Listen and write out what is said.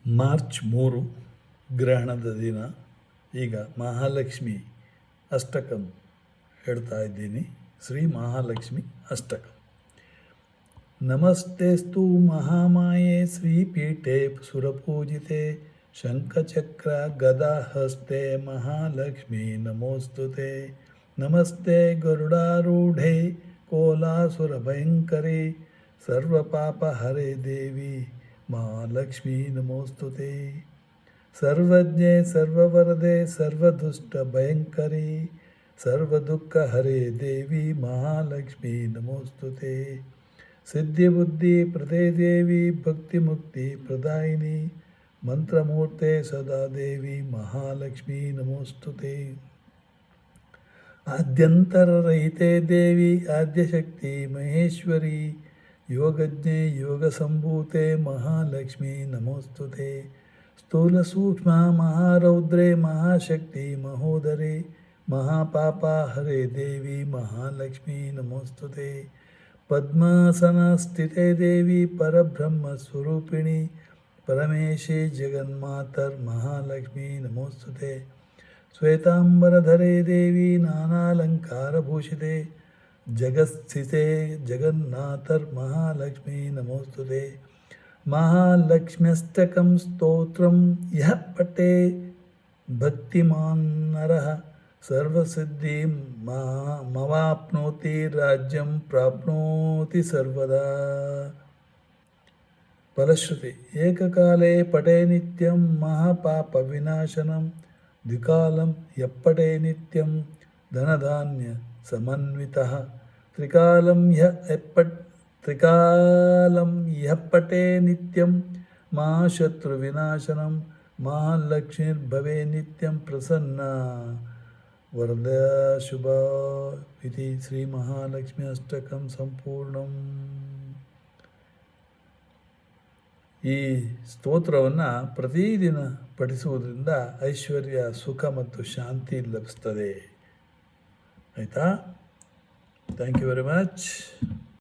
March 3 ಗ್ರಹಣದ ದಿನ. ಈಗ ಮಹಾಲಕ್ಷ್ಮಿ ಅಷ್ಟಕಂ ಹೇಳ್ತಾ ಇದ್ದೀನಿ. ಶ್ರೀ ಮಹಾಲಕ್ಷ್ಮಿ ಅಷ್ಟಕಂ. ನಮಸ್ತೆಸ್ತು ಮಹಾಮಾಯೆ ಶ್ರೀಪೀಠೆ ಸುರಪೂಜಿತೆ ಶಂಖಚಕ್ರ ಗದಾಹಸ್ತೆ ಮಹಾಲಕ್ಷ್ಮಿ ನಮೋಸ್ತುತೆ. ನಮಸ್ತೆ ಗರುಡಾರೂಢೆ ಕೋಲಾಸುರಭಯಂಕರೆ ಸರ್ವಪಾಪಹರೆ ದೇವಿ ಮಹಾಲಕ್ಷ್ಮೀ ನಮೋಸ್ತುತೆ. ಸರ್ವಜ್ಞೆ ಸರ್ವವರದೆ ಸರ್ವದುಷ್ಟಭಯಂಕರಿ ಸರ್ವದುಃಖಹರೆ ದೇವಿ ಮಹಾಲಕ್ಷ್ಮೀ ನಮೋಸ್ತುತೆ. ಸಿದ್ಧಿಬುದ್ಧಿ ಪ್ರದೇ ದೇವಿ ಭಕ್ತಿಮುಕ್ತಿ ಪ್ರದಾಯಿನಿ ಮಂತ್ರಮೂರ್ತೆ ಸದಾ ದೇವಿ ಮಹಾಲಕ್ಷ್ಮೀ ನಮೋಸ್ತುತೆ. ಆದ್ಯಂತರರಹಿತೆ ದೇವಿ ಆದ್ಯಶಕ್ತಿ ಮಹೇಶ್ವರಿ ಯೋಗಜ್ಞೆ ಯೋಗಸಂಭೂತೆ ಮಹಾಲಕ್ಷ್ಮೀ ನಮೋಸ್ತುತೆ. ಸ್ಥೂಲ ಸೂಕ್ಷ್ಮ ಮಹಾರೌದ್ರೆ ಮಹಾಶಕ್ತಿ ಮಹೋದರೆ ಮಹಾಪಾಪ ಹರೆ ದೇವಿ ಮಹಾಲಕ್ಷ್ಮೀ ನಮೋಸ್ತುತೆ. ಪದ್ಮಾಸನ ಸ್ಥಿತೆ ದೇವಿ ಪರಬ್ರಹ್ಮ ಸ್ವರೂಪಿಣಿ ಪರಮೇಶಿ ಜಗನ್ಮಾತರ್ ಮಹಾಲಕ್ಷ್ಮೀ ನಮೋಸ್ತುತೆ. ಶ್ವೇತಾಂಬರಧರೆ ದೇವಿ ನಾನಾಲಂಕಾರಭೂಷಿತೆ ಜಗತ್ಸ್ಥಿತೆ ಜಗನ್ನಾಥರ್ ಮಹಾಲಕ್ಷ್ಮೀ ನಮೋಸ್ತುತೆ. ಮಹಾಲಕ್ಷ್ಮ್ಯಷ್ಟಕಂ ಸ್ತೋತ್ರಂ ಯಃ ಪಠೇ ಭಕ್ತಿಮಾನ್ ನರಃ ಸರ್ವಸಿದ್ಧಿಂ ಮವಾಪ್ನೋತಿ ರಾಜ್ಯಂ ಪ್ರಾಪ್ನೋತಿ ಸರ್ವದಾ. ಫಲಶ್ರುತಿ. ಏಕಕಾಲೇ ಪಠೇ ನಿತ್ಯಂ ಮಹಾಪಾಪ ವಿನಾಶನಂ ದ್ವಿಕಾಲಂ ಯಪ್ಪಠೇ ನಿತ್ಯಂ ಧನಧಾನ್ಯ ಸಮನ್ವಿತಃ ತ್ರಿಕಾಲಂ ಯಃ ಪಠೇ ನಿತ್ಯಂ ಮಹಾಶತ್ರು ವಿನಾಶನಂ ಮಹಾಲಕ್ಷ್ಮೀರ್ಭವೇ ನಿತ್ಯಂ ಪ್ರಸನ್ನ ವರದ ಶುಭ ಇತಿ. ಶ್ರೀ ಮಹಾಲಕ್ಷ್ಮಿ ಅಷ್ಟಕಂ ಸಂಪೂರ್ಣಂ. ಈ ಸ್ತೋತ್ರವನ್ನು ಪ್ರತಿದಿನ ಪಠಿಸುವುದರಿಂದ ಐಶ್ವರ್ಯ ಸುಖ ಮತ್ತು ಶಾಂತಿ ಲಭಿಸ್ತದೆ. ಆಯಿತಾ? Thank you very much.